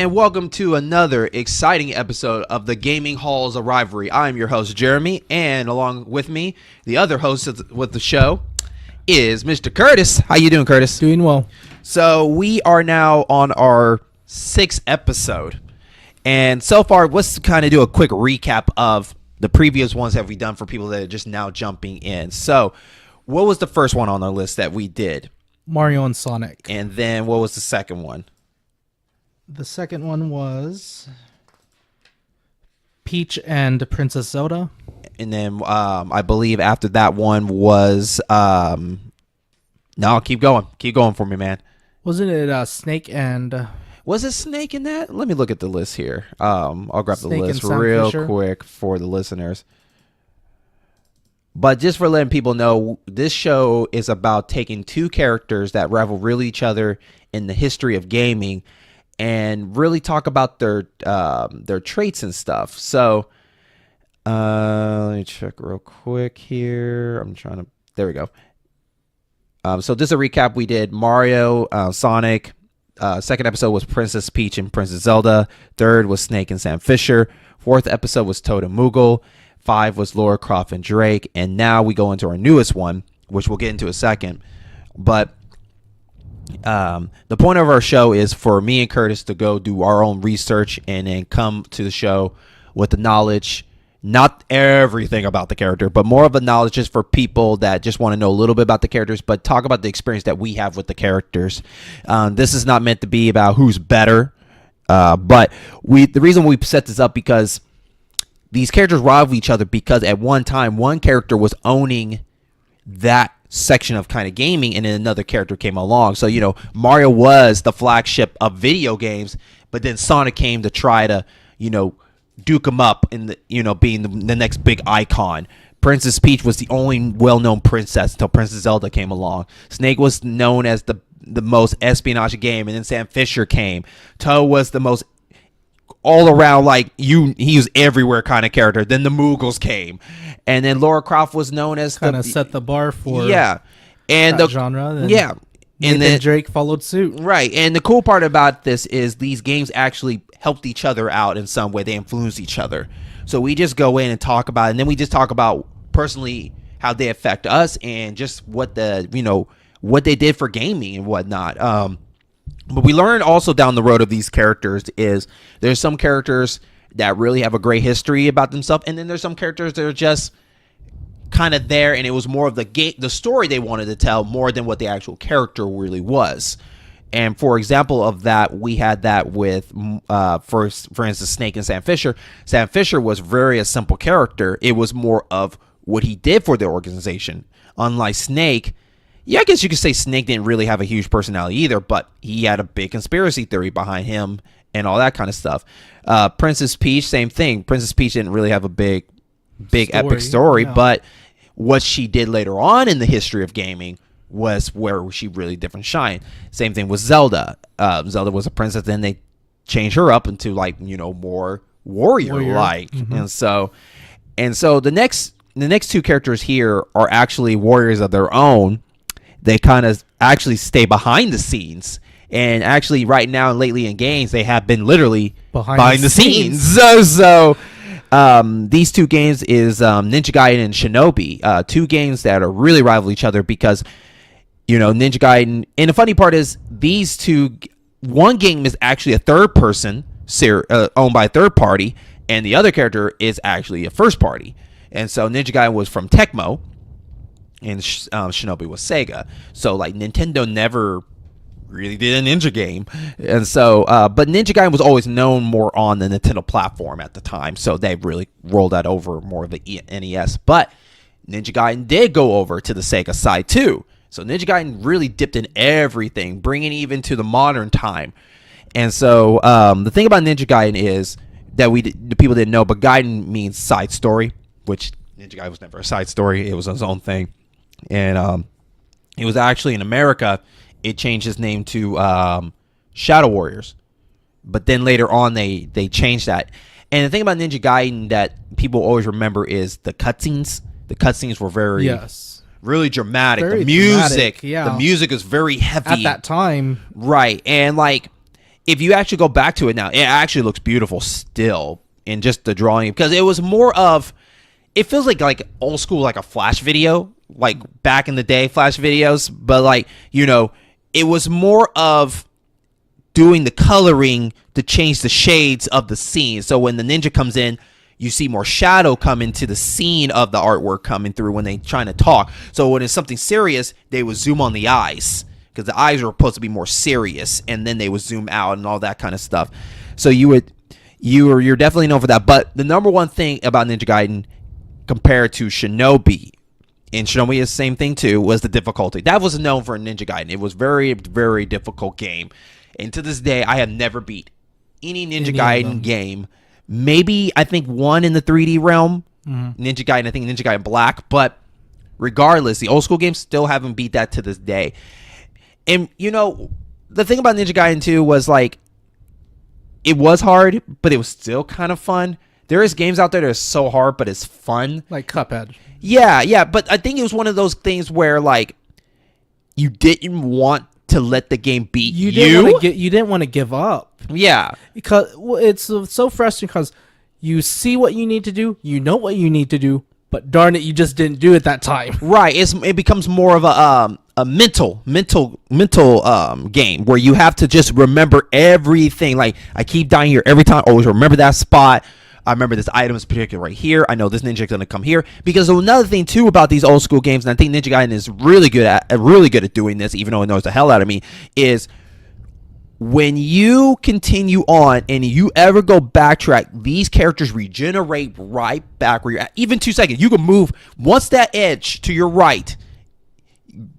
and welcome to another exciting episode of the Gaming Halls of Rivalry. I'm your host, Jeremy, and along with me, the other host with the show is Mr. Curtis. How you doing, Curtis? Doing well. So we are now on our 6th episode, and so far, let's kind of do a quick recap of the previous ones that we've done for people that are just now jumping in. So what was the first one on our list that we did? Mario and Sonic. And then what was the second one? The second one was Peach and Princess Zelda. And then I believe after that one was no, keep going for me, man. Wasn't it Snake and was it Snake in that? Let me look at the list here. I'll grab the Snake list and Sam real Fisher? quick for the listeners. But just for letting people know, this show is about taking two characters that rival really each other in the history of gaming and really talk about their traits and stuff. So let me check real quick here. There we go. So this is a recap. We did Mario, Sonic. Second episode was Princess Peach and Princess Zelda. Third was Snake and Sam Fisher. Fourth episode was Toad and Moogle. 5 was Lara Croft and Drake. And now we go into our newest one, which we'll get into in a second. But the point of our show is for me and Curtis to go do our own research and then come to the show with the knowledge, not everything about the character, but more of a knowledge just for people that just want to know a little bit about the characters, but talk about the experience that we have with the characters. This is not meant to be about who's better, but the reason we set this up because these characters rival each other because at one time one character was owning that section of kind of gaming and then another character came along. So, Mario was the flagship of video games, but then Sonic came to try to, duke him up in the, being the next big icon. Princess Peach was the only well-known princess until Princess Zelda came along. Snake was known as the most espionage game, and then Sam Fisher came. Toad was the most all around, he was everywhere kind of character. Then the Moogles came, and then Lara Croft was known as kind of set the bar for and that genre. And then Drake followed suit. Right, and the cool part about this is these games actually helped each other out in some way. They influenced each other. So we just go in and talk about it, and then we just talk about personally how they affect us and just what what they did for gaming and whatnot. But we learned also down the road of these characters is there's some characters that really have a great history about themselves, and then there's some characters that are just kind of there, and it was more of the story they wanted to tell more than what the actual character really was. And for example of that, we had that with for instance, Snake and Sam Fisher. Sam Fisher was very a simple character. It was more of what he did for the organization. Unlike Snake, I guess you could say Snake didn't really have a huge personality either, but he had a big conspiracy theory behind him and all that kind of stuff. Princess Peach, same thing. Princess Peach didn't really have a big epic story, but what she did later on in the history of gaming was where she really different shine. Same thing with Zelda. Zelda was a princess, then they changed her up into more warrior-like. Mm-hmm. And so the next two characters here are actually warriors of their own. They kind of actually stay behind the scenes. And actually right now and lately in games, they have been literally behind the scenes. So these two games is Ninja Gaiden and Shinobi. Two games that are really rival each other because, Ninja Gaiden. And the funny part is these two, one game is actually a third person owned by a third party. And the other character is actually a first party. And so Ninja Gaiden was from Tecmo. And Shinobi was Sega. So Nintendo never really did a Ninja game. And so but Ninja Gaiden was always known more on the Nintendo platform at the time. So they really rolled that over more of the NES. But Ninja Gaiden did go over to the Sega side too. So Ninja Gaiden really dipped in everything, bringing even to the modern time. And so the thing about Ninja Gaiden is that the people didn't know, but Gaiden means side story, which Ninja Gaiden was never a side story. It was his own thing. And it was actually in America, it changed its name to Shadow Warriors. But then later on, they changed that. And the thing about Ninja Gaiden that people always remember is the cutscenes. The cutscenes were really dramatic. Very the music, dramatic, yeah. The music is very heavy at that time. Right. And if you actually go back to it now, it actually looks beautiful still in just the drawing, because it was more of, it feels like old school, like a Flash video, like back in the day Flash videos, but like, you know, it was more of doing the coloring to change the shades of the scene. So when the ninja comes in, you see more shadow come into the scene of the artwork coming through when they trying to talk. So when it's something serious, they would zoom on the eyes, because the eyes are supposed to be more serious, and then they would zoom out and all that kind of stuff. So you're definitely known for that. But the number one thing about Ninja Gaiden compared to Shinobi, and Shinobi is the same thing too, was the difficulty. That was known for Ninja Gaiden. It was very, very difficult game. And to this day, I have never beat any Ninja Gaiden game. Maybe, I think, one in the 3D realm. Ninja Gaiden, I think Ninja Gaiden Black. But regardless, the old school games still haven't beat that to this day. And, you know, the thing about Ninja Gaiden 2 was, like, it was hard, but it was still kind of fun. There is games out there that are so hard, but it's fun. Like Cuphead. Yeah. But I think it was one of those things where, like, you didn't want to let the game beat you. You didn't want to give up. Yeah. Because it's so frustrating, because you see what you need to do, you know what you need to do, but darn it, you just didn't do it that time. Right. It becomes more of a mental game where you have to just remember everything. Like, I keep dying here every time. Always remember that spot. I remember this item is particular right here. I know this ninja is going to come here. Because another thing too about these old school games, and I think Ninja Gaiden is really good at doing this, even though it knows the hell out of me, is when you continue on and you ever go backtrack, these characters regenerate right back where you're at. Even 2 seconds, you can move once that edge to your right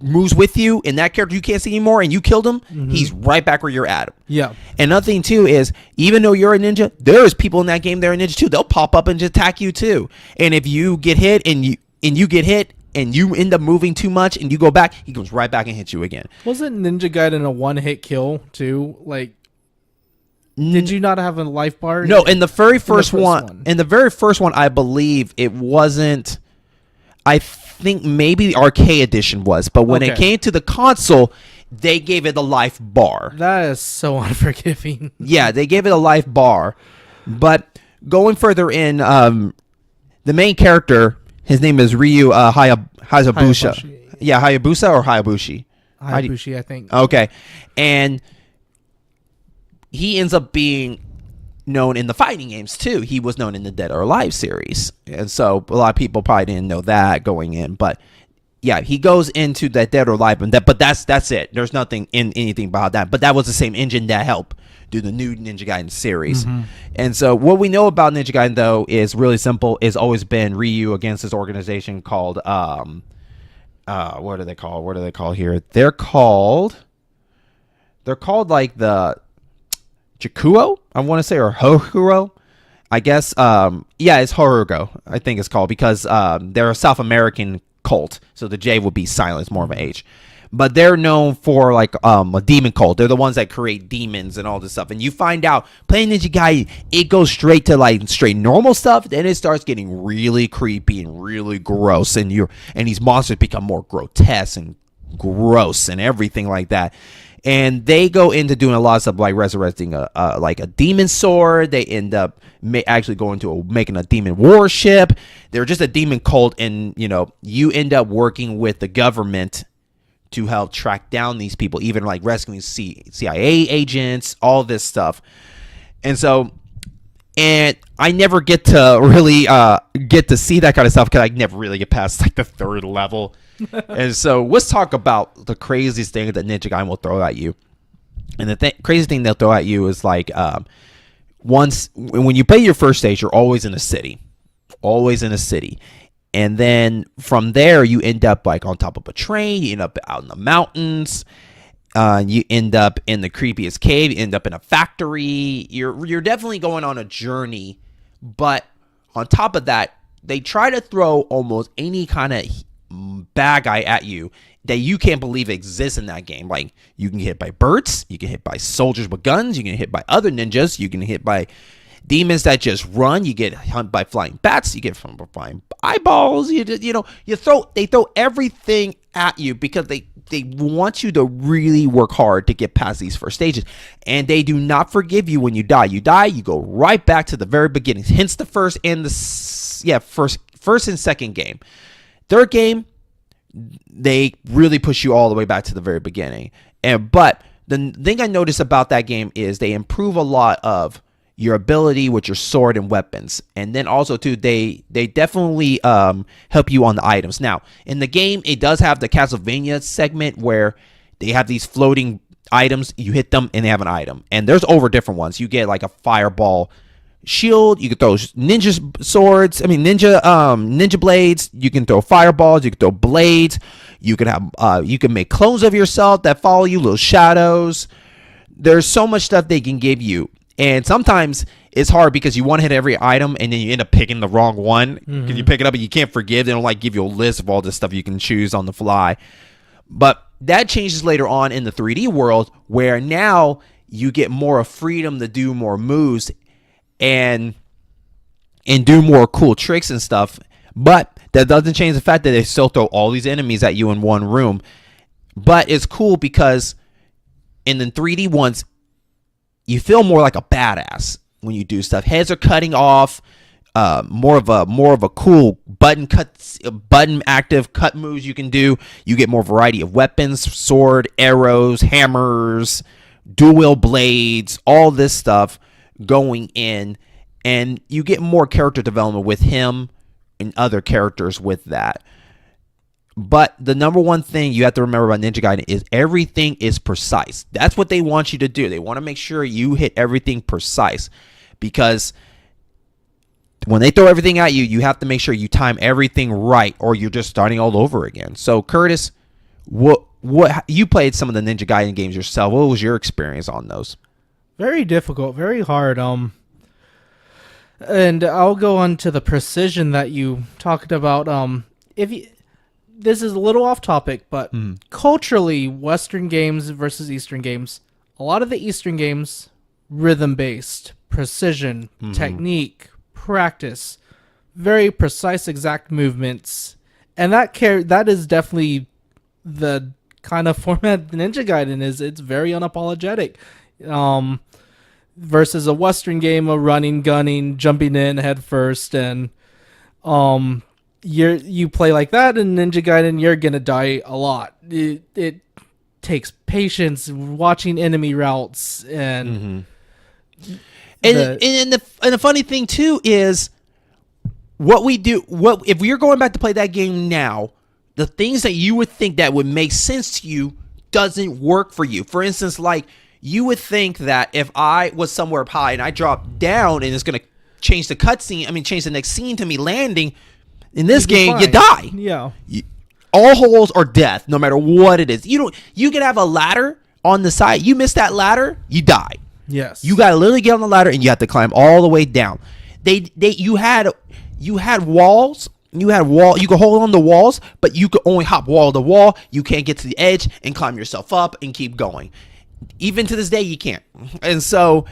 moves with you, and that character you can't see anymore, and you killed him, he's right back where you're at. Yeah. And another thing too is, even though you're a ninja, there's people in that game that are ninja too. They'll pop up and just attack you too. And if you get hit and you get hit and you end up moving too much and you go back, he comes right back and hits you again. Wasn't Ninja Gaiden a one-hit kill too? Like, did you not have a life bar? No, in the very first one, I believe it wasn't. I think maybe the arcade edition was, but when it came to the console, they gave it a life bar. That is so unforgiving. Yeah, they gave it a life bar. But going further in, the main character, his name is Ryu Haybusha. Yeah, Hayabusa or Hayabushi? Hayabushi, I think. Okay. And he ends up being known in the fighting games too. He was known in the Dead or Alive series, and so a lot of people probably didn't know that going in. But yeah, he goes into that Dead or Alive, but that's it. There's nothing in anything about that. But that was the same engine that helped do the new Ninja Gaiden series. And so what we know about Ninja Gaiden though is really simple. It's always been Ryu against this organization called what are they called? What are they called here? They're called like the Jakuo, I want to say, or Hokuro, I guess. Yeah, it's Horugo, I think it's called, because they're a South American cult, so the J would be silent, it's more of an H. But they're known for like a demon cult. They're the ones that create demons and all this stuff. And you find out playing Ninja Gaiden, it goes straight to like straight normal stuff. Then it starts getting really creepy and really gross, and these monsters become more grotesque and gross and everything like that. And they go into doing a lot of stuff like resurrecting a demon sword. They end up actually going to making a demon warship. They're just a demon cult, and you end up working with the government to help track down these people, even like rescuing CIA agents, all this stuff. And so, and I never get to really get to see that kind of stuff because I never really get past like the third level. And so let's talk about the craziest thing that Ninja Gaiden will throw at you. And the craziest thing they'll throw at you is like when you play your first stage, you're always in a city. And then from there, you end up like on top of a train. You end up out in the mountains. You end up in the creepiest cave. You end up in a factory. You're definitely going on a journey. But on top of that, they try to throw almost any kind of bad guy at you that you can't believe exists in that game. Like, you can get hit by birds. You can hit by soldiers with guns. You can get hit by other ninjas. You can get hit by demons that just run. You get hunted by flying bats. You get from flying eyeballs. They throw everything at you because they want you to really work hard to get past these first stages, and they do not forgive you when you die. You die, you go right back to the very beginning. Hence the first and first and second game. Third game, they really push you all the way back to the very beginning. But the thing I noticed about that game is they improve a lot of your ability with your sword and weapons, and then also too they definitely help you on the items. Now in the game, it does have the Castlevania segment where they have these floating items. You hit them and they have an item, and there's over different ones. You get like a fireball shield, you can throw ninja blades, you can throw fireballs, you can throw blades, you can have you can make clones of yourself that follow you, little shadows. There's so much stuff they can give you. And sometimes it's hard because you want to hit every item and then you end up picking the wrong one. Because you pick it up and you can't forgive. They don't like give you a list of all this stuff you can choose on the fly. But that changes later on in the 3D world, where now you get more of freedom to do more moves and do more cool tricks and stuff. But that doesn't change the fact that they still throw all these enemies at you in one room. But it's cool because in the 3D ones, you feel more like a badass when you do stuff. Heads are cutting off. More of a cool button active cut moves you can do. You get more variety of weapons, sword, arrows, hammers, dual blades, all this stuff going in, and you get more character development with him and other characters with that. But the number one thing you have to remember about Ninja Gaiden is everything is precise. That's what they want you to do. They want to make sure you hit everything precise, because when they throw everything at you, you have to make sure you time everything right, or you're just starting all over again. So, Curtis, what you played some of the Ninja Gaiden games yourself. What was your experience on those? Very difficult, very hard. And I'll go on to the precision that you talked about. This is a little off topic, but culturally, Western games versus Eastern games, a lot of the Eastern games, rhythm-based, precision, technique, practice, very precise, exact movements, and that is definitely the kind of format Ninja Gaiden is. It's very unapologetic. Versus a Western game of running, gunning, jumping in head first, and you play like that in Ninja Gaiden, you're gonna die a lot. It takes patience watching enemy routes, and the funny thing too is what we do. What if we're going back to play that game now? The things that you would think that would make sense to you doesn't work for you. For instance, like you would think that if I was somewhere up high and I dropped down and it's gonna change the cutscene, change the next scene to me landing. In this game, you die. Yeah. All holes are death, no matter what it is. You can have a ladder on the side. You miss that ladder, you die. Yes. You gotta literally get on the ladder and you have to climb all the way down. You had walls. You could hold on the walls, but you could only hop wall to wall. You can't get to the edge and climb yourself up and keep going. Even to this day, you can't. And so.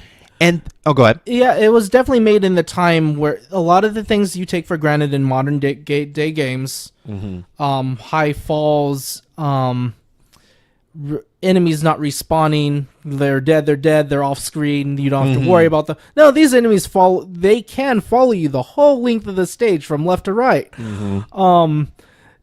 Go ahead. Yeah, it was definitely made in the time where a lot of the things you take for granted in modern day games, high falls, enemies not respawning, they're dead, they're off screen, you don't have to worry about them. No, these enemies they can follow you the whole length of the stage from left to right.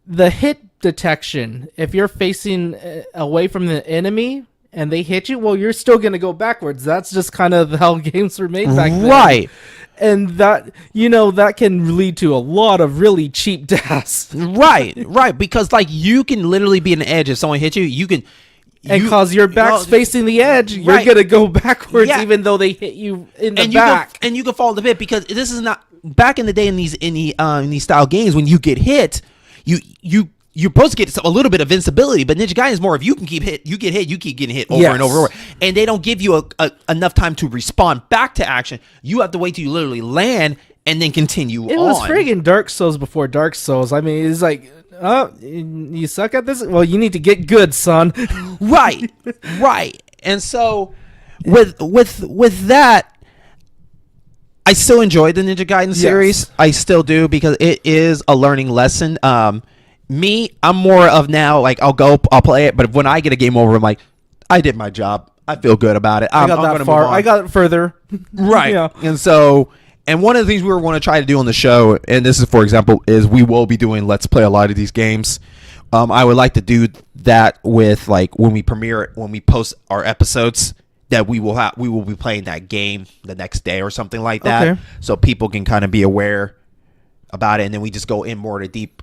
The hit detection, if you're facing away from the enemy and they hit you, well, you're still going to go backwards. That's just kind of how games were made back then. Right. And that, that can lead to a lot of really cheap deaths. Right. Because, you can literally be in the edge. If someone hits you, you can... Because your back's facing the edge, you're going to go backwards even though they hit you in the back. And you can fall the pit, because this is not... Back in the day in these style games, when you get hit, you're supposed to get a little bit of invincibility, but Ninja Gaiden is more if you get hit, you keep getting hit over and over, and they don't give you enough time to respond back to action. You have to wait till you literally land and then continue on. It was friggin' Dark Souls before Dark Souls. It's like, oh, you suck at this? Well, you need to get good, son. Right. And so with that, I still enjoy the Ninja Gaiden series. I still do, because it is a learning lesson. Me, I'm more of now like I'll play it, but when I get a game over, I'm like, I did my job. I feel good about it. I got that far. I got it further. Right. Yeah. And one of the things we were going to try to do on the show, and this is for example, is we will be doing Let's Play a lot of these games. I would like to do that with like when we premiere it, when we post our episodes, that we will be playing that game the next day or something like that, Okay. so people can kind of be aware about it, and then we just go in more to deep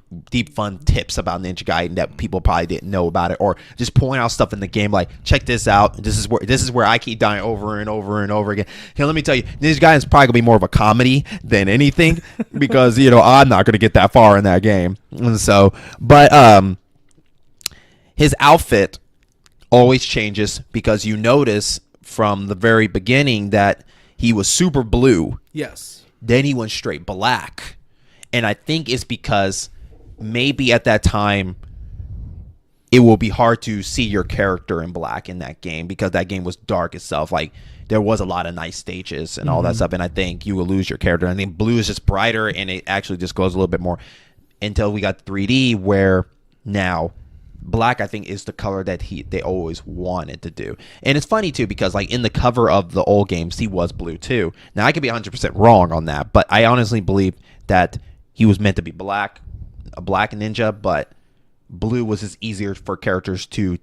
fun tips about Ninja Gaiden that people probably didn't know about it, or just point out stuff in the game like, check this out, this is where I keep dying over and over and over again. Here, let me tell you, Ninja Gaiden is probably gonna be more of a comedy than anything because I'm not gonna get that far in that game. And so, but his outfit always changes because you notice from the very beginning that he was super blue. Yes. Then he went straight black. And I think it's because maybe at that time it will be hard to see your character in black in that game because that game was dark itself. Like there was a lot of nice stages and all that stuff, and I think you will lose your character. I think blue is just brighter and it actually just goes a little bit more until we got 3D, where now black I think is the color that they always wanted to do. And it's funny too because like in the cover of the old games he was blue too. Now I could be 100% wrong on that, but I honestly believe that he was meant to be black, a black ninja, but blue was just easier for characters to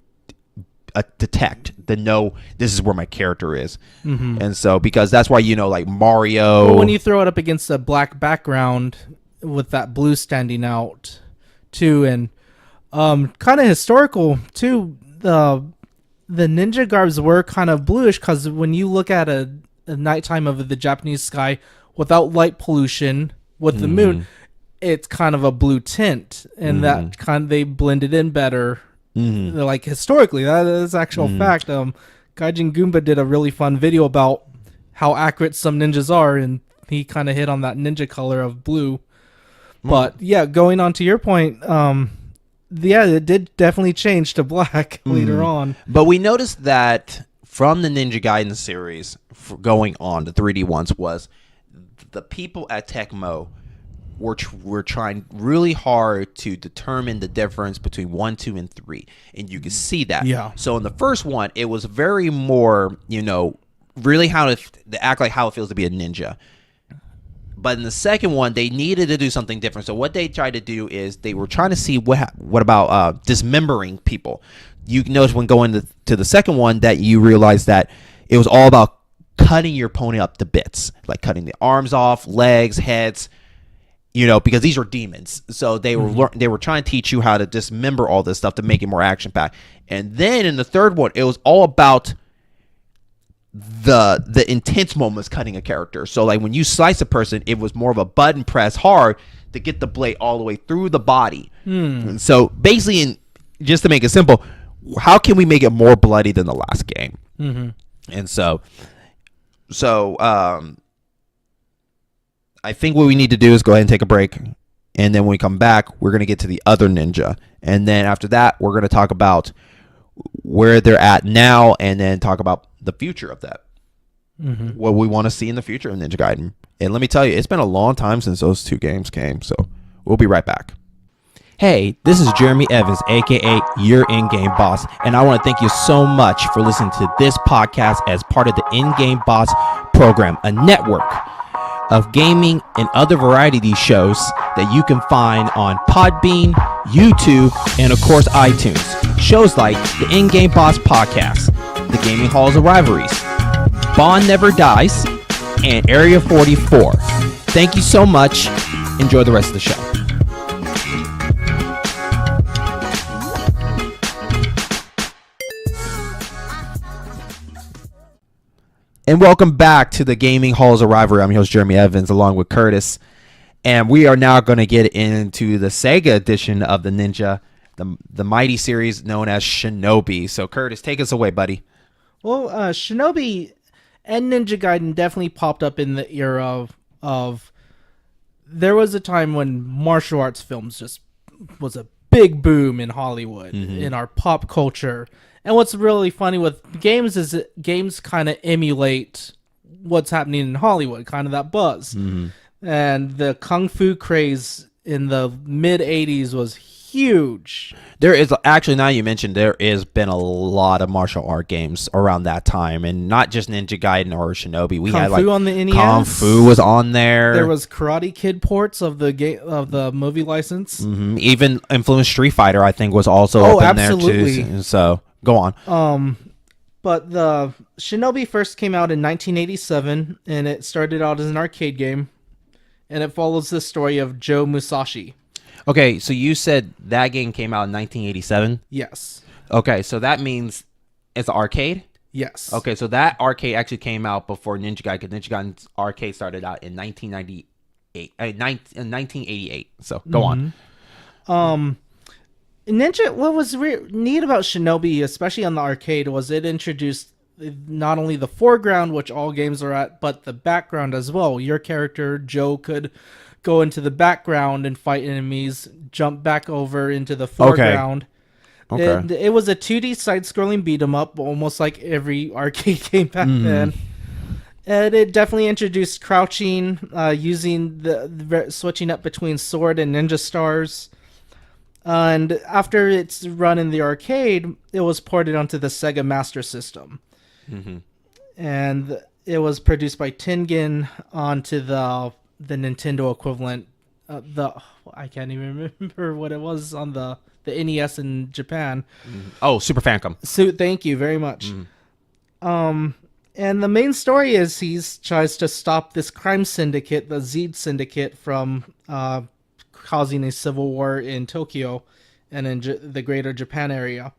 detect, to know this is where my character is. And so because that's why like Mario, Well, when you throw it up against a black background with that blue standing out too, and kind of historical too, the ninja garbs were kind of bluish because when you look at a nighttime of the Japanese sky without light pollution with the moon, it's kind of a blue tint, and that they blended in better. Like historically, that is actual fact. Gaijin Goomba did a really fun video about how accurate some ninjas are, and he kind of hit on that ninja color of blue. But yeah, going on to your point, it did definitely change to black later on. But we noticed that from the Ninja Gaiden series going on, the 3D ones, was the people at Tecmo were trying really hard to determine the difference between 1, 2, and 3, and you can see that. Yeah. So in the first one, it was very more, really how to act like how it feels to be a ninja. But in the second one, they needed to do something different. So what they tried to do is they were trying to see what about dismembering people. You notice when going to the second one that you realize that it was all about cutting your opponent up to bits, like cutting the arms off, legs, heads. Because these are demons, so they were trying to teach you how to dismember all this stuff to make it more action packed. And then in the third one, it was all about the intense moments cutting a character. So like when you slice a person, it was more of a button press hard to get the blade all the way through the body. And so basically, just to make it simple, how can we make it more bloody than the last game? And so. I think what we need to do is go ahead and take a break, and then when we come back, we're going to get to the other ninja, and then after that, we're going to talk about where they're at now, and then talk about the future of that, what we want to see in the future of Ninja Gaiden. And let me tell you, it's been a long time since those two games came, so we'll be right back. Hey, this is Jeremy Evans, aka your in-game boss, and I want to thank you so much for listening to this podcast as part of the In-Game Boss program, a network of gaming and other variety shows that you can find on Podbean, YouTube, and of course iTunes. Shows like the In-Game Boss Podcast, the Gaming Hall of Rivalries, Bond Never Dies, and Area 44. Thank you so much. Enjoy the rest of the show. And welcome back to the Gaming Halls of Rivalry. I'm your host, Jeremy Evans, along with Curtis. And we are now going to get into the Sega edition of the Ninja, the mighty series known as Shinobi. So, Curtis, take us away, buddy. Well, Shinobi and Ninja Gaiden definitely popped up in the era of there was a time when martial arts films just was a big boom in Hollywood, in our pop culture. And what's really funny with games is that games kind of emulate what's happening in Hollywood, kind of that buzz. And the kung fu craze in the mid 80s was huge. There is actually, now you mentioned, there has been a lot of martial art games around that time, and not just Ninja Gaiden or Shinobi. We Kung had Fu on the NES. Kung Fu was on there. There was Karate Kid ports of the movie license. Even influenced Street Fighter, I think, was also up in there too. So go on. But the Shinobi first came out in 1987, and it started out as an arcade game, and it follows the story of Joe Musashi. Okay, so you said that game came out in 1987? Yes. Okay, so that means it's an arcade? Yes. Okay, so that arcade actually came out before Ninja Gaiden, because Ninja Gaiden's arcade started out in 1988. So go on. Ninja, what was neat about Shinobi, especially on the arcade, was it introduced not only the foreground, which all games are at, but the background as well. Your character, Joe, could go into the background and fight enemies, jump back over into the foreground. Okay. It was a 2D side-scrolling beat-em-up, almost like every arcade game back then. And it definitely introduced crouching, using the switching up between sword and ninja stars. And after its run in the arcade, it was ported onto the Sega Master System. And it was produced by Tengen onto the Nintendo equivalent. I can't even remember what it was on the NES in Japan. Oh, Super Famicom. So thank you very much. And the main story is he tries to stop this crime syndicate, the Zed Syndicate, from causing a civil war in Tokyo and in the greater Japan area.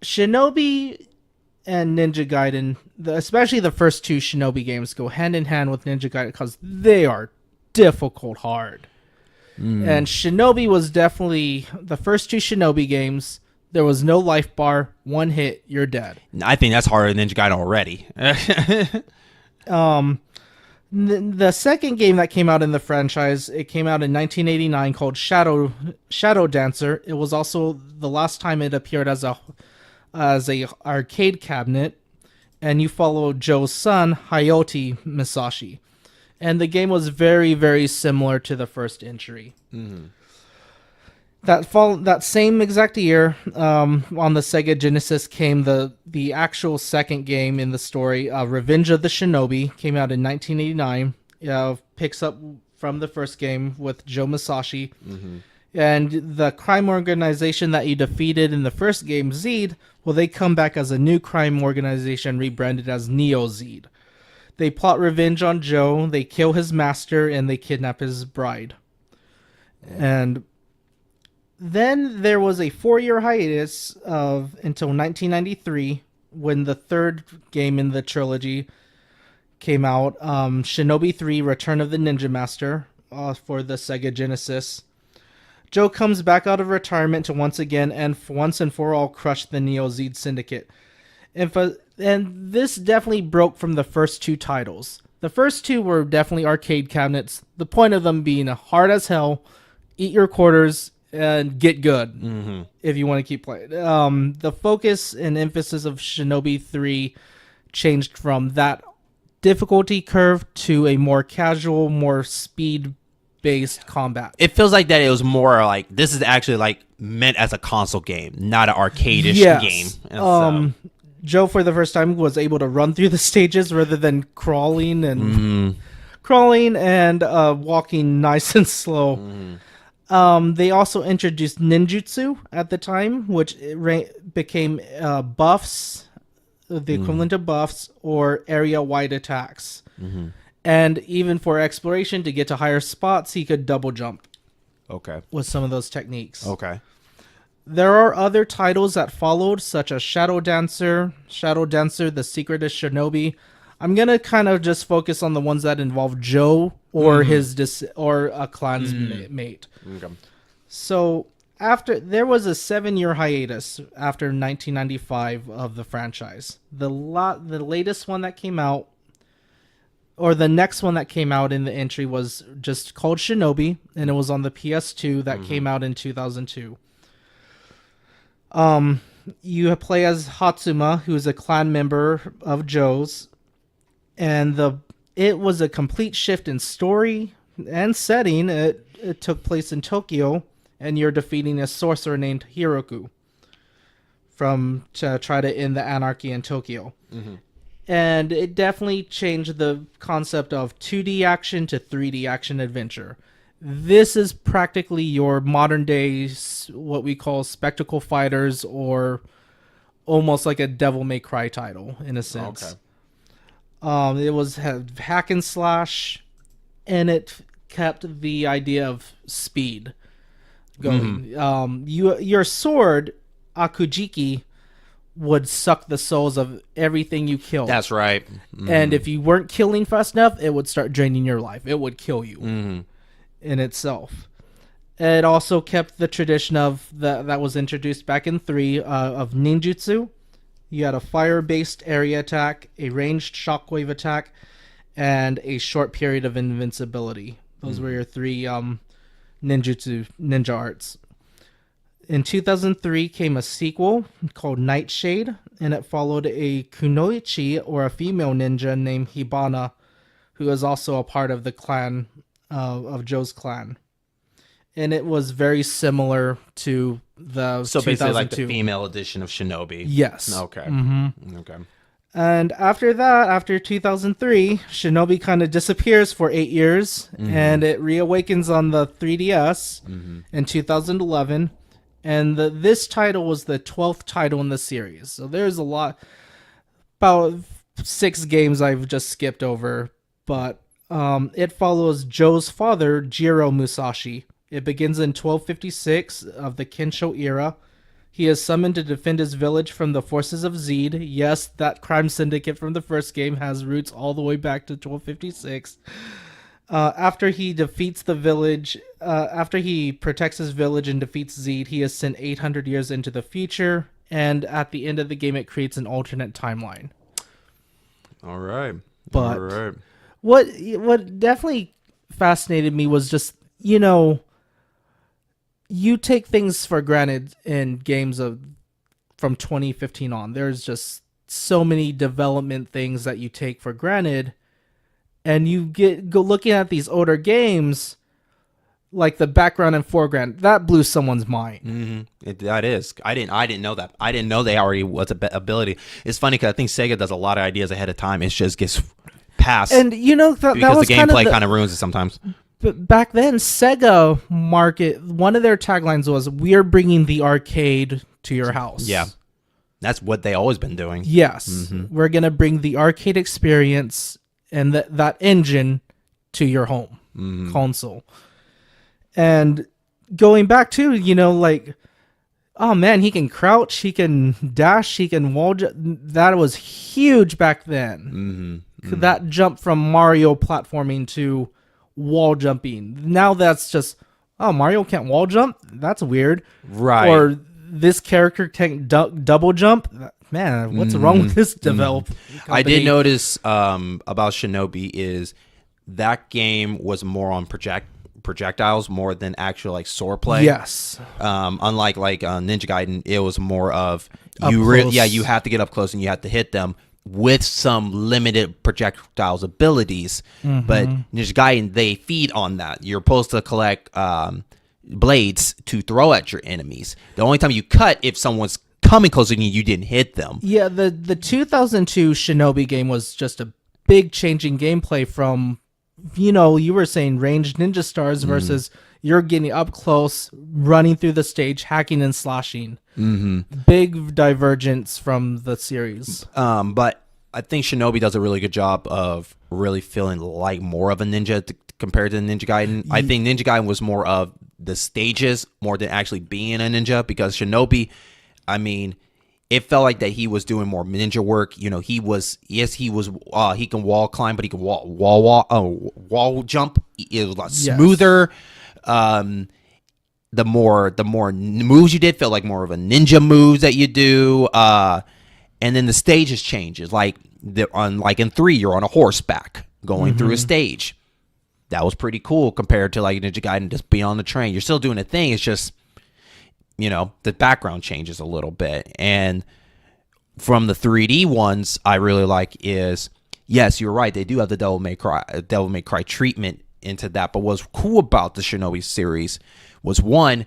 Shinobi and Ninja Gaiden, especially the first two Shinobi games, go hand in hand with Ninja Gaiden because they are difficult hard. And Shinobi was definitely the first two Shinobi games. There was no life bar. One hit, you're dead. I think that's harder than Ninja Gaiden already. The second game that came out in the franchise, it came out in 1989 called Shadow Dancer. It was also the last time it appeared as a arcade cabinet, and you follow Joe's son, Hayate Musashi. And the game was very, very similar to the first entry. That same exact year, on the Sega Genesis came the actual second game in the story, Revenge of the Shinobi, came out in 1989. Picks up from the first game with Joe Musashi. And the crime organization that you defeated in the first game, Zed, well, they come back as a new crime organization rebranded as Neo Zed. They plot revenge on Joe, they kill his master, and they kidnap his bride. And then there was a 4-year hiatus until 1993 when the third game in the trilogy came out, Shinobi 3 Return of the Ninja Master, for the Sega Genesis. Joe comes back out of retirement to once again and once and for all crush the Neo Zed Syndicate. And this definitely broke from the first two titles. The first two were definitely arcade cabinets, the point of them being hard as hell, eat your quarters, and get good if you want to keep playing. The focus and emphasis of Shinobi 3 changed from that difficulty curve to a more casual, more speed-based combat. It feels like that it was more like, this is actually like meant as a console game, not an arcade-ish game. And Joe, for the first time, was able to run through the stages rather than crawling and walking nice and slow. They also introduced ninjutsu at the time, which became buffs, the equivalent of buffs, or area-wide attacks. And even for exploration, to get to higher spots, he could double jump. With some of those techniques. There are other titles that followed, such as Shadow Dancer, The Secret of Shinobi. I'm gonna kind of just focus on the ones that involve Joe or or a clan's mate. So there was a 7-year hiatus after 1995 of the franchise. The latest one that came out, or the next one that came out in the entry, was just called Shinobi, and it was on the PS2 that came out in 2002. You play as Hatsuma, who's a clan member of Joe's, and it was a complete shift in story, and setting, it took place in Tokyo, and you're defeating a sorcerer named Hiroku to try to end the anarchy in Tokyo. And it definitely changed the concept of 2D action to 3D action adventure. This is practically your modern day, what we call spectacle fighters, or almost like a Devil May Cry title in a sense. Okay. It was hack and slash, and it kept the idea of speed going. Your sword, Akujiki, would suck the souls of everything you killed. That's right. And if you weren't killing fast enough, it would start draining your life. It would kill you in itself. It also kept the tradition of that was introduced back in 3 of ninjutsu. You had a fire-based area attack, a ranged shockwave attack, and a short period of invincibility. Those were your 3 ninja arts. In 2003 came a sequel called Nightshade, and it followed a kunoichi, or a female ninja named Hibana, who is also a part of the clan of Joe's clan. And it was very similar to the So 2002. basically like the female edition of Shinobi. Yes. Okay. Okay. And after that, after 2003, Shinobi kind of disappears for 8 years, and it reawakens on the 3DS in 2011. And this title was the 12th title in the series. So there's a lot, about 6 games I've just skipped over. But it follows Joe's father, Jiro Musashi. It begins in 1256 of the Kensho era. He is summoned to defend his village from the forces of Zeed. Yes, that crime syndicate from the first game has roots all the way back to 1256. After he defeats the village, after he protects his village and defeats Zeed, he is sent 800 years into the future, and at the end of the game, it creates an alternate timeline. All right. But all right. What definitely fascinated me was just, you take things for granted in games from 2015 on. There's just so many development things that you take for granted. And you go looking at these older games, like the background and foreground, that blew someone's mind. That is. I didn't know that. I didn't know they already was a ability. It's funny because I think Sega does a lot of ideas ahead of time. It just gets passed. And that because was the gameplay kind of ruins it sometimes. But back then, Sega one of their taglines was, "We're bringing the arcade to your house." Yeah. That's what they always been doing. Yes. We're going to bring the arcade experience and that engine to your home console. And going back to, like, oh man, he can crouch, he can dash, he can wall jump. That was huge back then. That jump from Mario platforming to wall jumping. Now that's just, oh, Mario can't wall jump? That's weird. Right. Or this character can't double jump? Man, what's wrong with this company? I did notice about Shinobi is that game was more on projectiles more than actual like sword play. Yes. Unlike Ninja Gaiden, it was more of you have to get up close and you have to hit them with some limited projectiles abilities. But Ninja Gaiden, they feed on that. You're supposed to collect blades to throw at your enemies. The only time you cut if someone's coming closer to you didn't hit them. Yeah, the 2002 Shinobi game was just a big changing gameplay from, you were saying ranged ninja stars versus you're getting up close, running through the stage, hacking and slashing. Big divergence from the series. But I think Shinobi does a really good job of really feeling like more of a ninja compared to Ninja Gaiden. I think Ninja Gaiden was more of the stages more than actually being a ninja, because Shinobi, I mean, it felt like that he was doing more ninja work. He can wall climb, but he can wall jump. It was a lot smoother. The more moves you did felt like more of a ninja moves that you do. And then the stages changes. Like in 3, you're on a horseback going through a stage. That was pretty cool compared to like Ninja Gaiden just being on the train. You're still doing a thing. It's just, the background changes a little bit. And from the 3D ones, I really like is, yes, you're right. They do have the Devil May Cry treatment into that. But what's cool about the Shinobi series was, one,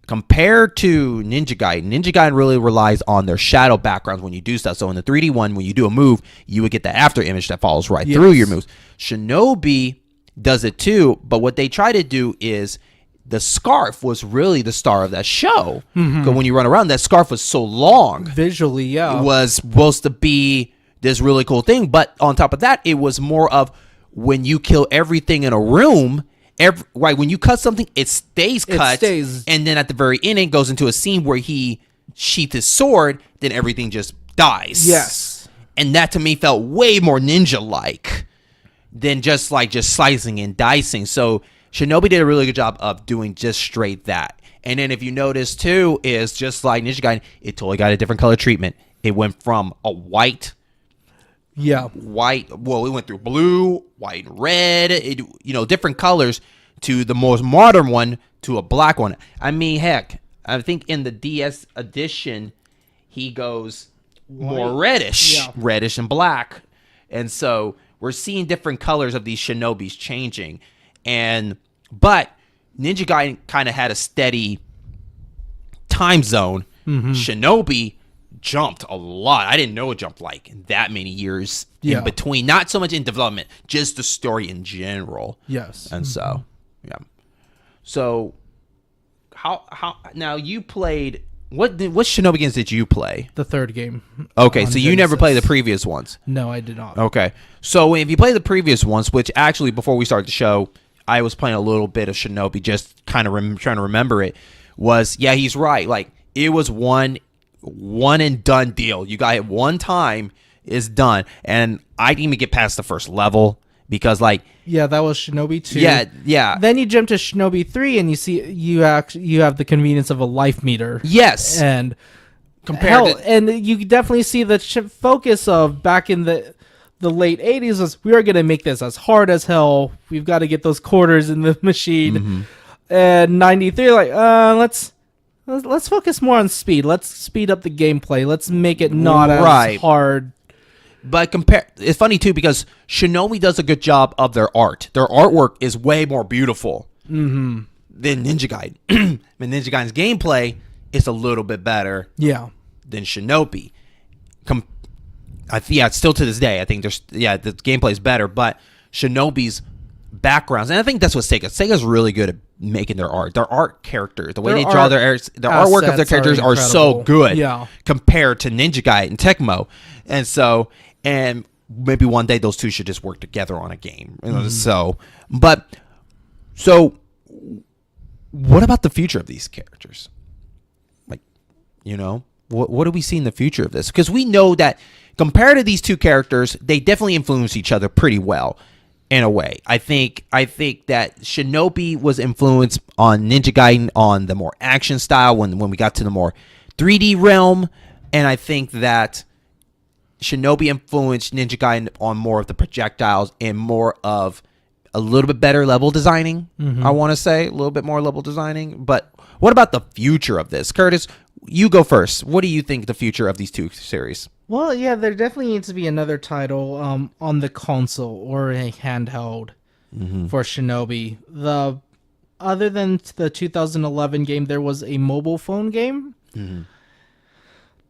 compared to Ninja Gaiden really relies on their shadow backgrounds when you do stuff. So in the 3D one, when you do a move, you would get the after image that follows right through your moves. Shinobi does it too, but what they try to do is the scarf was really the star of that show. Because when you run around, that scarf was so long. Visually, yeah. It was supposed to be this really cool thing. But on top of that, it was more of when you kill everything in a room, when you cut something, it stays cut. And then at the very end, it goes into a scene where he sheaths his sword, then everything just dies. Yes. And that to me felt way more ninja-like than just slicing and dicing. So Shinobi did a really good job of doing just straight that. And then if you notice too, is just like Ninja Gaiden, it totally got a different color treatment. It went from a white, it went through blue, white, and red, different colors, to the most modern one, to a black one. I mean, heck, I think in the DS edition, he goes more reddish and black. And so we're seeing different colors of these Shinobis changing. But Ninja Gaiden kind of had a steady time zone. Shinobi jumped a lot. I didn't know it jumped like that many years in between. Not so much in development, just the story in general. Yes. And so, So, how now you played? What Shinobi games did you play? The third game. Okay, so you never played the previous ones. No, I did not. Okay, so if you play the previous ones, which actually before we started the show, I was playing a little bit of Shinobi, just kind of trying to remember it. He's right. Like, it was one and done deal. You got it one time, it's done. And I didn't even get past the first level because, like, that was Shinobi 2. Yeah. Then you jump to Shinobi 3 and you see you have the convenience of a life meter. Yes. And and you definitely see the focus of back in the late 80s was, we are going to make this as hard as hell. We've got to get those quarters in the machine. And 93, let's focus more on speed. Let's speed up the gameplay. Let's make it not as hard. But it's funny too, because Shinobi does a good job of their art. Their artwork is way more beautiful than Ninja Gaiden. And Ninja Gaiden's gameplay is a little bit better than Shinobi. Still to this day, I think the gameplay is better, but Shinobi's backgrounds, and I think that's what Sega's really good at making their art. Their art characters, the way they draw their artwork of their characters are so good compared to Ninja Gaiden and Tecmo. And so, and maybe one day those two should just work together on a game. So what about the future of these characters? Like, what do we see in the future of this? Because we know that compared to these two characters, they definitely influence each other pretty well in a way. I think that Shinobi was influenced on Ninja Gaiden on the more action style when we got to the more 3D realm, and I think that Shinobi influenced Ninja Gaiden on more of the projectiles and more of a little bit better level designing. I want to say a little bit more level designing. But what about the future of this? Curtis, you go first. What do you think the future of these two series? Well, there definitely needs to be another title on the console or a handheld for Shinobi. Other than the 2011 game, there was a mobile phone game.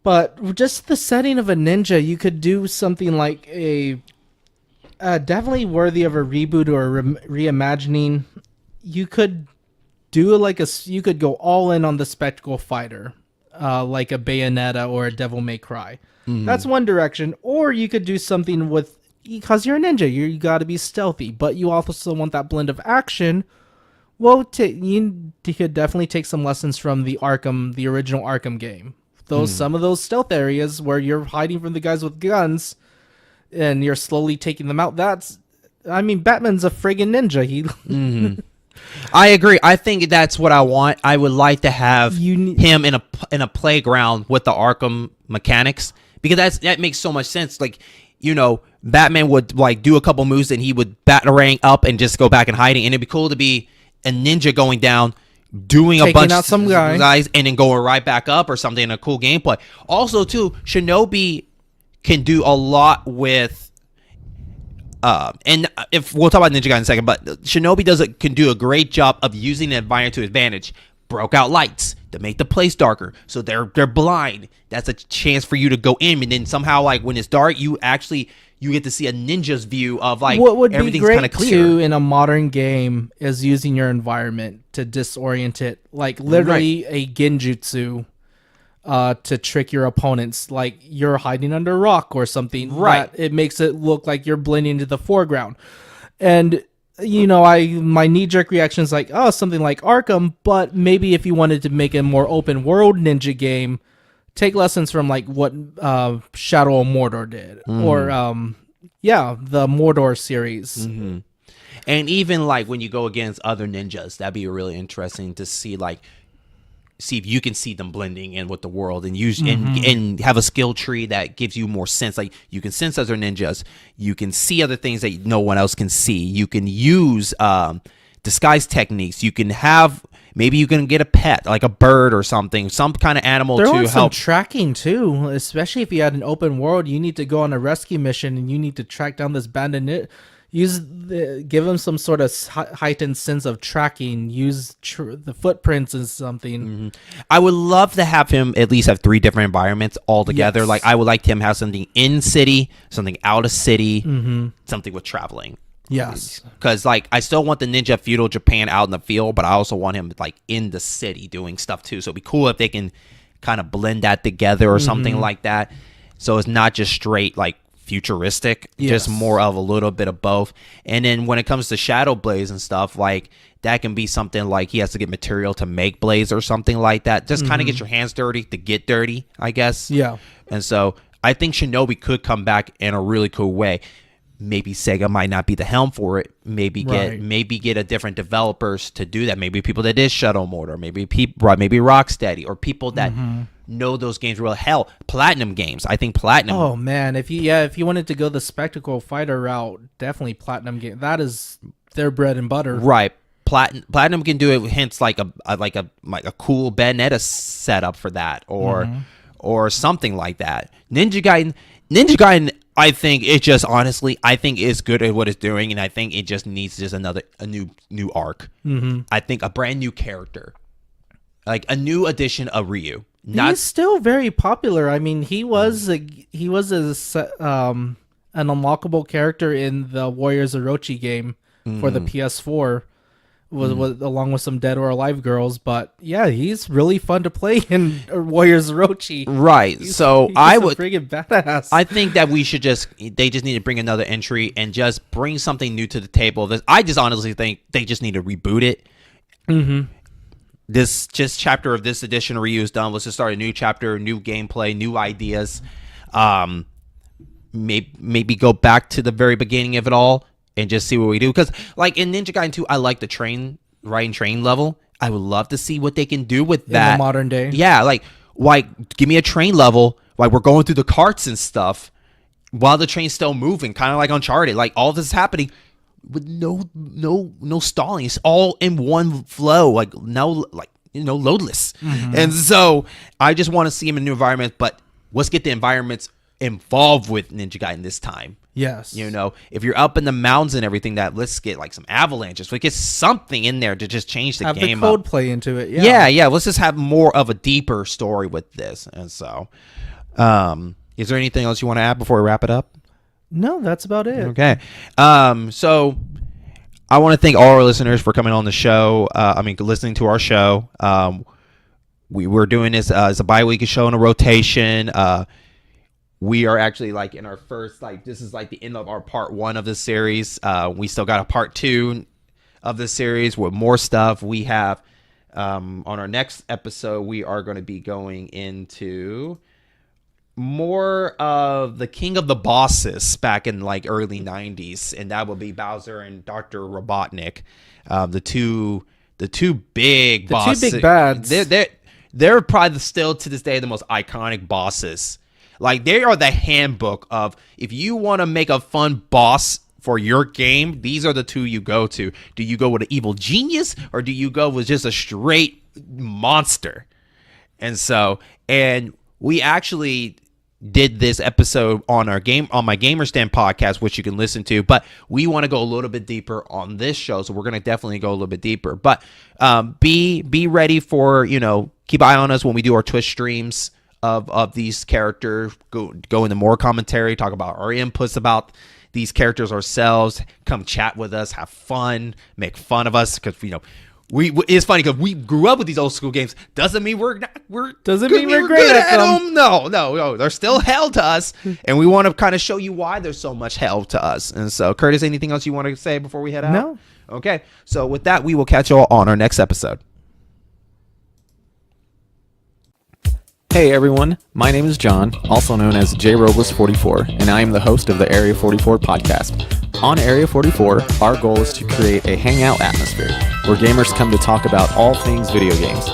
But just the setting of a ninja, you could do something like a definitely worthy of a reboot or a reimagining. You could do you could go all in on the spectacle fighter, like a Bayonetta or a Devil May Cry. That's one direction. Or you could do something because you're a ninja, you got to be stealthy, but you also want that blend of action. Well, you could definitely take some lessons from the original Arkham game. Some of those stealth areas where you're hiding from the guys with guns and you're slowly taking them out. Batman's a friggin' ninja. I agree. I think that's what I want. I would like to have him in a playground with the Arkham mechanics, because that makes so much sense. Like, Batman would do a couple moves and he would batarang up and just go back and hiding, and it'd be cool to be a ninja going down, doing a bunch of some guys and then going right back up or something in a cool gameplay. Also, too, Shinobi can do a lot with and if we'll talk about Ninja Gaiden in a second, but Shinobi can do a great job of using the environment to his advantage. Broke out lights to make the place darker, so they're blind. That's a chance for you to go in, and then somehow, like when it's dark, you get to see a ninja's view of like what would everything's be kind of great clear. too in a modern game is using your environment to disorient it, like literally a genjutsu. To trick your opponents, like you're hiding under a rock or something. Right. It makes it look like you're blending into the foreground. And, my knee-jerk reaction is like, oh, something like Arkham, but maybe if you wanted to make a more open-world ninja game, take lessons from, like, what Shadow of Mordor did. Or, the Mordor series. Mm-hmm. And even, like, when you go against other ninjas, that'd be really interesting to see, like, if you can see them blending in with the world and use and have a skill tree that gives you more sense. Like you can sense other ninjas, you can see other things that no one else can see. You can use disguise techniques. You can maybe you can get a pet like a bird or something, some kind of animal to help. Some tracking too, especially if you had an open world. You need to go on a rescue mission and you need to track down this bandit. Give them some sort of heightened sense of tracking. Use the footprints and something. Mm-hmm. I would love to have him at least have 3 different environments all together. Yes. Like I would like him have something in city, something out of city, something with traveling. Yes, because like I still want the ninja feudal Japan out in the field, but I also want him like in the city doing stuff too. So it'd be cool if they can kind of blend that together or something like that. So it's not just straight like futuristic, just more of a little bit of both. And then when it comes to shadow blades and stuff, like that can be something like he has to get material to make blades or something like that. Just kind of get your hands dirty to get dirty, I guess. Yeah. And so I think Shinobi could come back in a really cool way. Maybe Sega might not be the helm for it. Maybe get a different developers to do that. Maybe people that did Shadow Mortar. Maybe Rocksteady or people that know those games real. Hell, Platinum Games. I think Platinum. Oh man, if you wanted to go the spectacle fighter route, definitely Platinum Game. That is their bread and butter. Right. Platinum can do it. Hence, like a cool Bayonetta setup for that, or something like that. Ninja Gaiden. I think it just honestly, I think it's good at what it's doing, and I think it just needs a new arc. I think a brand new character, like a new edition of Ryu. He's still very popular. I mean, he was an unlockable character in the Warriors Orochi game for the PS4. Was along with some Dead or Alive girls, but yeah, he's really fun to play in Warriors Orochi. Right. He's friggin' badass. I think that they just need to bring another entry and just bring something new to the table. I just honestly think they just need to reboot it. This chapter of this edition of Ryu is done. Let's just start a new chapter, new gameplay, new ideas. Maybe go back to the very beginning of it all and just see what we do. Because, like, in Ninja Gaiden 2, I like the riding train level. I would love to see what they can do with that. In the modern day. Yeah, like, give me a train level. Like, we're going through the carts and stuff while the train's still moving, kind of like Uncharted. Like, all this is happening with no stalling. It's all in one flow. Like, loadless. And so, I just want to see him in new environments, but let's get the environments involved with Ninja Gaiden this time. Yes. If you're up in the mountains and everything, let's get like some avalanches. We get something in there to just change the game up. Have the code play into it. Yeah. Let's just have more of a deeper story with this. And so, is there anything else you want to add before we wrap it up? No, that's about it. Okay. So I want to thank all our listeners for coming on the show. Listening to our show. We're doing this as a bi-weekly show in a rotation. We are actually like in our first, like, this is like the end of our part 1 of this series. We still got a part 2 of this series with more stuff. We have, on our next episode, we are going to be going into more of the King of the Bosses back in like early 90s. And that will be Bowser and Dr. Robotnik. The two big bosses. The two big bads. They're probably still to this day the most iconic bosses. Like, they are the handbook of, if you want to make a fun boss for your game, these are the two you go to. Do you go with an evil genius, or do you go with just a straight monster? And we actually, did this episode on my Gamer Stand podcast, which you can listen to, but we want to go a little bit deeper on this show, so we're going to definitely go a little bit deeper. But be ready for, keep an eye on us when we do our Twitch streams of these characters. Go into more commentary, talk about our inputs about these characters ourselves. Come chat with us, have fun, make fun of us, because it's funny because we grew up with these old school games. Doesn't mean we're great at them. No, they're still hell to us, and we want to kind of show you why there's so much hell to us. And so, Curtis, anything else you want to say before we head out? No. Okay. So with that, we will catch you all on our next episode. Hey everyone, my name is John, also known as JRobles44, and I am the host of the Area 44 podcast. On Area 44, our goal is to create a hangout atmosphere where gamers come to talk about all things video games.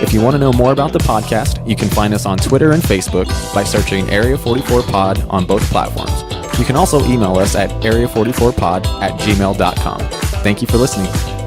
If you want to know more about the podcast, you can find us on Twitter and Facebook by searching Area 44 Pod on both platforms. You can also email us at area44pod@gmail.com. Thank you for listening.